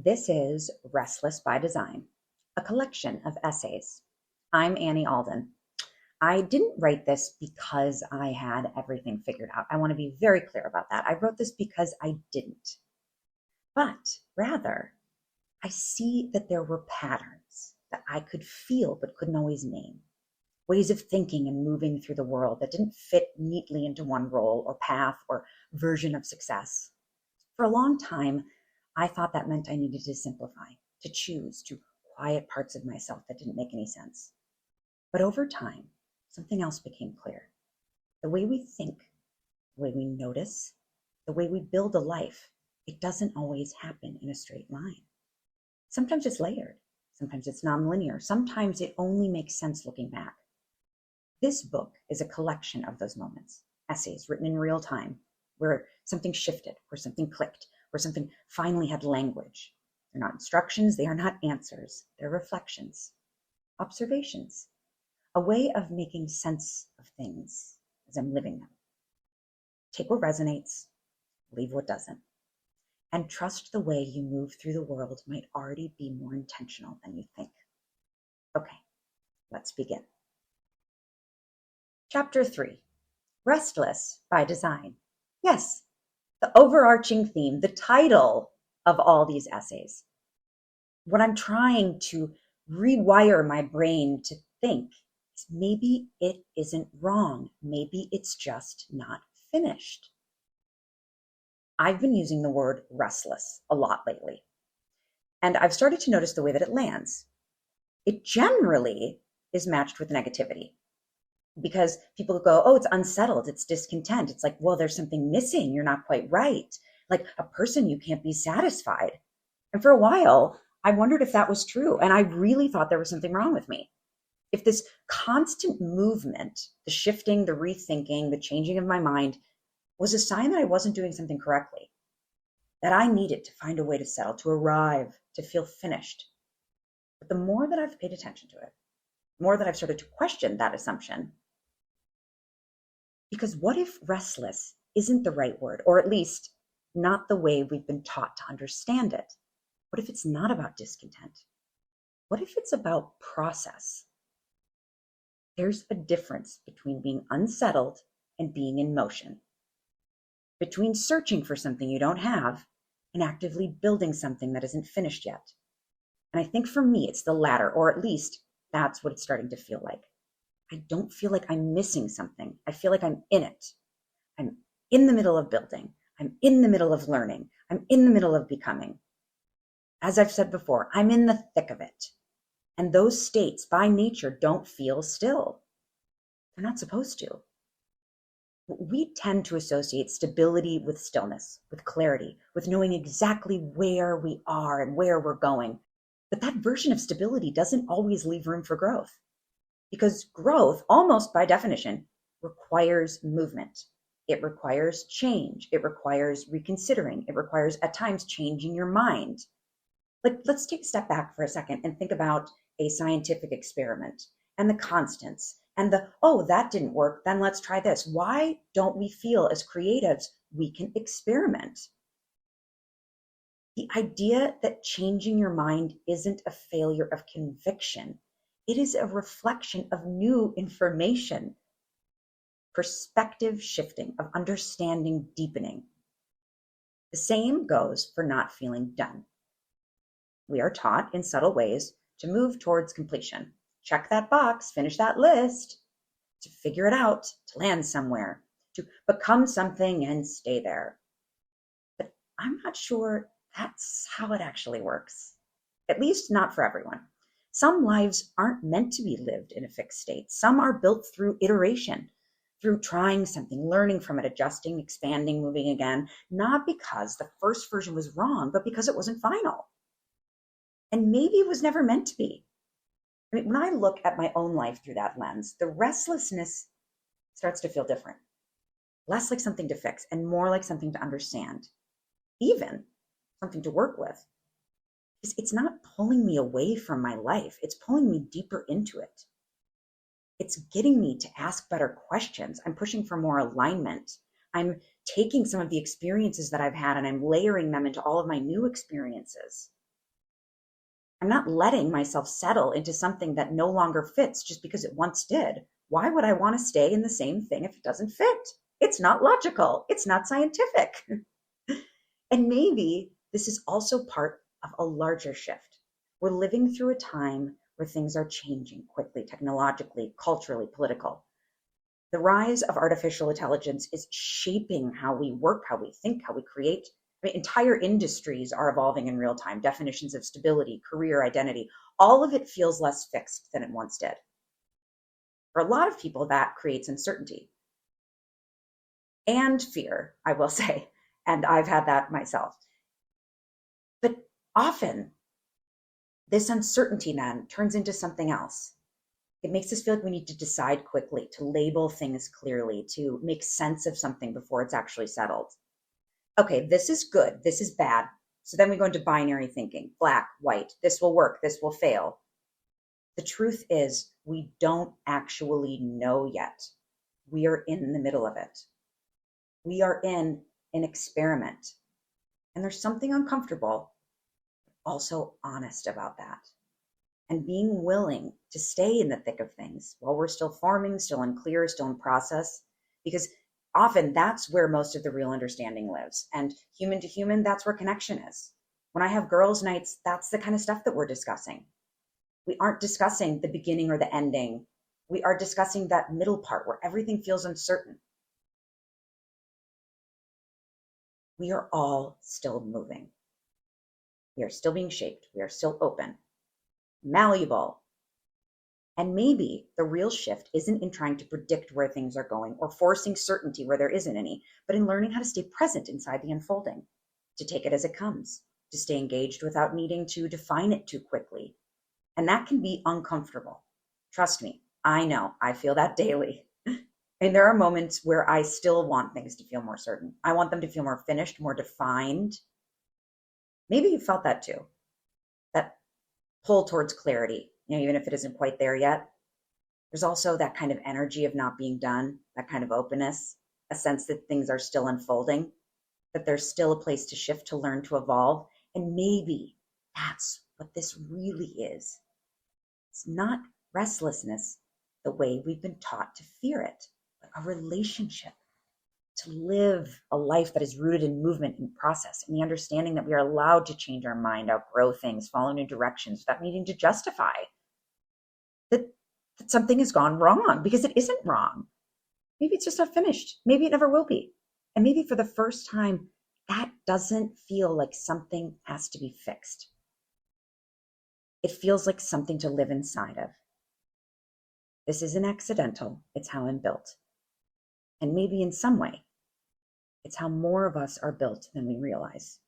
This is Restless by Design, a collection of essays. I'm Annie Alden. I didn't write this because I had everything figured out. I want to be very clear about that. I wrote this because I didn't. But rather, I see that there were patterns that I could feel but couldn't always name. Ways of thinking and moving through the world that didn't fit neatly into one role or path or version of success. For a long time, I thought that meant I needed to simplify, to choose, to quiet parts of myself that didn't make any sense. But over time, something else became clear. The way we think, the way we notice, the way we build a life, it doesn't always happen in a straight line. Sometimes it's layered, sometimes it's nonlinear, sometimes it only makes sense looking back. This book is a collection of those moments, essays written in real time, where something shifted, where something clicked, where something finally had language. They're not instructions, they are not answers, they're reflections, observations, a way of making sense of things as I'm living them. Take what resonates, leave what doesn't, and trust the way you move through the world might already be more intentional than you think. Okay, let's begin. Chapter 3, Restless by Design. Yes, the overarching theme, the title of all these essays. What I'm trying to rewire my brain to think is maybe it isn't wrong. Maybe it's just not finished. I've been using the word restless a lot lately, and I've started to notice the way that it lands. It generally is matched with negativity, because people go, oh, it's unsettled, it's discontent. It's like, well, there's something missing. You're not quite right. Like a person, you can't be satisfied. And for a while, I wondered if that was true. And I really thought there was something wrong with me. If this constant movement, the shifting, the rethinking, the changing of my mind was a sign that I wasn't doing something correctly, that I needed to find a way to settle, to arrive, to feel finished. But the more that I've paid attention to it, the more that I've started to question that assumption. Because what if restless isn't the right word, or at least not the way we've been taught to understand it? What if it's not about discontent? What if it's about process? There's a difference between being unsettled and being in motion, between searching for something you don't have and actively building something that isn't finished yet. And I think for me, it's the latter, or at least that's what it's starting to feel like. I don't feel like I'm missing something. I feel like I'm in it. I'm in the middle of building. I'm in the middle of learning. I'm in the middle of becoming. As I've said before, I'm in the thick of it. And those states by nature don't feel still. They're not supposed to. We tend to associate stability with stillness, with clarity, with knowing exactly where we are and where we're going. But that version of stability doesn't always leave room for growth. Because growth, almost by definition, requires movement. It requires change. It requires reconsidering. It requires, at times, changing your mind. Let's take a step back for a second and think about a scientific experiment and the constants and oh, that didn't work, then let's try this. Why don't we feel as creatives we can experiment? The idea that changing your mind isn't a failure of conviction. It is a reflection of new information, perspective shifting, of understanding deepening. The same goes for not feeling done. We are taught in subtle ways to move towards completion. Check that box, finish that list, to figure it out, to land somewhere, to become something and stay there. But I'm not sure that's how it actually works, at least not for everyone. Some lives aren't meant to be lived in a fixed state. Some are built through iteration, through trying something, learning from it, adjusting, expanding, moving again, not because the first version was wrong, but because it wasn't final. And maybe it was never meant to be. I mean, when I look at my own life through that lens, the restlessness starts to feel different, less like something to fix and more like something to understand, even something to work with. It's not pulling me away from my life. It's pulling me deeper into it. It's getting me to ask better questions. I'm pushing for more alignment. I'm taking some of the experiences that I've had and I'm layering them into all of my new experiences. I'm not letting myself settle into something that no longer fits just because it once did. Why would I want to stay in the same thing if it doesn't fit? It's not logical. It's not scientific. And maybe this is also part of a larger shift. We're living through a time where things are changing quickly, technologically, culturally, political. The rise of artificial intelligence is shaping how we work, how we think, how we create. I mean, entire industries are evolving in real time. Definitions of stability, career identity, all of it feels less fixed than it once did. For a lot of people, that creates uncertainty and fear, I will say. And I've had that myself. But often, this uncertainty then turns into something else. It makes us feel like we need to decide quickly, to label things clearly, to make sense of something before it's actually settled. Okay, this is good, this is bad. So then we go into binary thinking, black, white, this will work, this will fail. The truth is, we don't actually know yet. We are in the middle of it. We are in an experiment. And there's something uncomfortable, also honest about that. And being willing to stay in the thick of things while we're still forming, still unclear, still in process, because often that's where most of the real understanding lives. And human to human, that's where connection is. When I have girls' nights, that's the kind of stuff that we're discussing. We aren't discussing the beginning or the ending. We are discussing that middle part where everything feels uncertain. We are all still moving. We are still being shaped. We are still open, malleable. And maybe the real shift isn't in trying to predict where things are going or forcing certainty where there isn't any, but in learning how to stay present inside the unfolding, to take it as it comes, to stay engaged without needing to define it too quickly. And that can be uncomfortable. Trust me, I know, I feel that daily. And there are moments where I still want things to feel more certain. I want them to feel more finished, more defined. Maybe you felt that too, that pull towards clarity, even if it isn't quite there yet. There's also that kind of energy of not being done, that kind of openness, a sense that things are still unfolding, that there's still a place to shift, to learn, to evolve. And maybe that's what this really is. It's not restlessness the way we've been taught to fear it, but a relationship, to live a life that is rooted in movement and process, and the understanding that we are allowed to change our mind, outgrow things, follow new directions without needing to justify that something has gone wrong, because it isn't wrong. Maybe it's just not finished. Maybe it never will be. And maybe for the first time, that doesn't feel like something has to be fixed. It feels like something to live inside of. This isn't accidental. It's how I'm built. And maybe in some way, it's how more of us are built than we realize.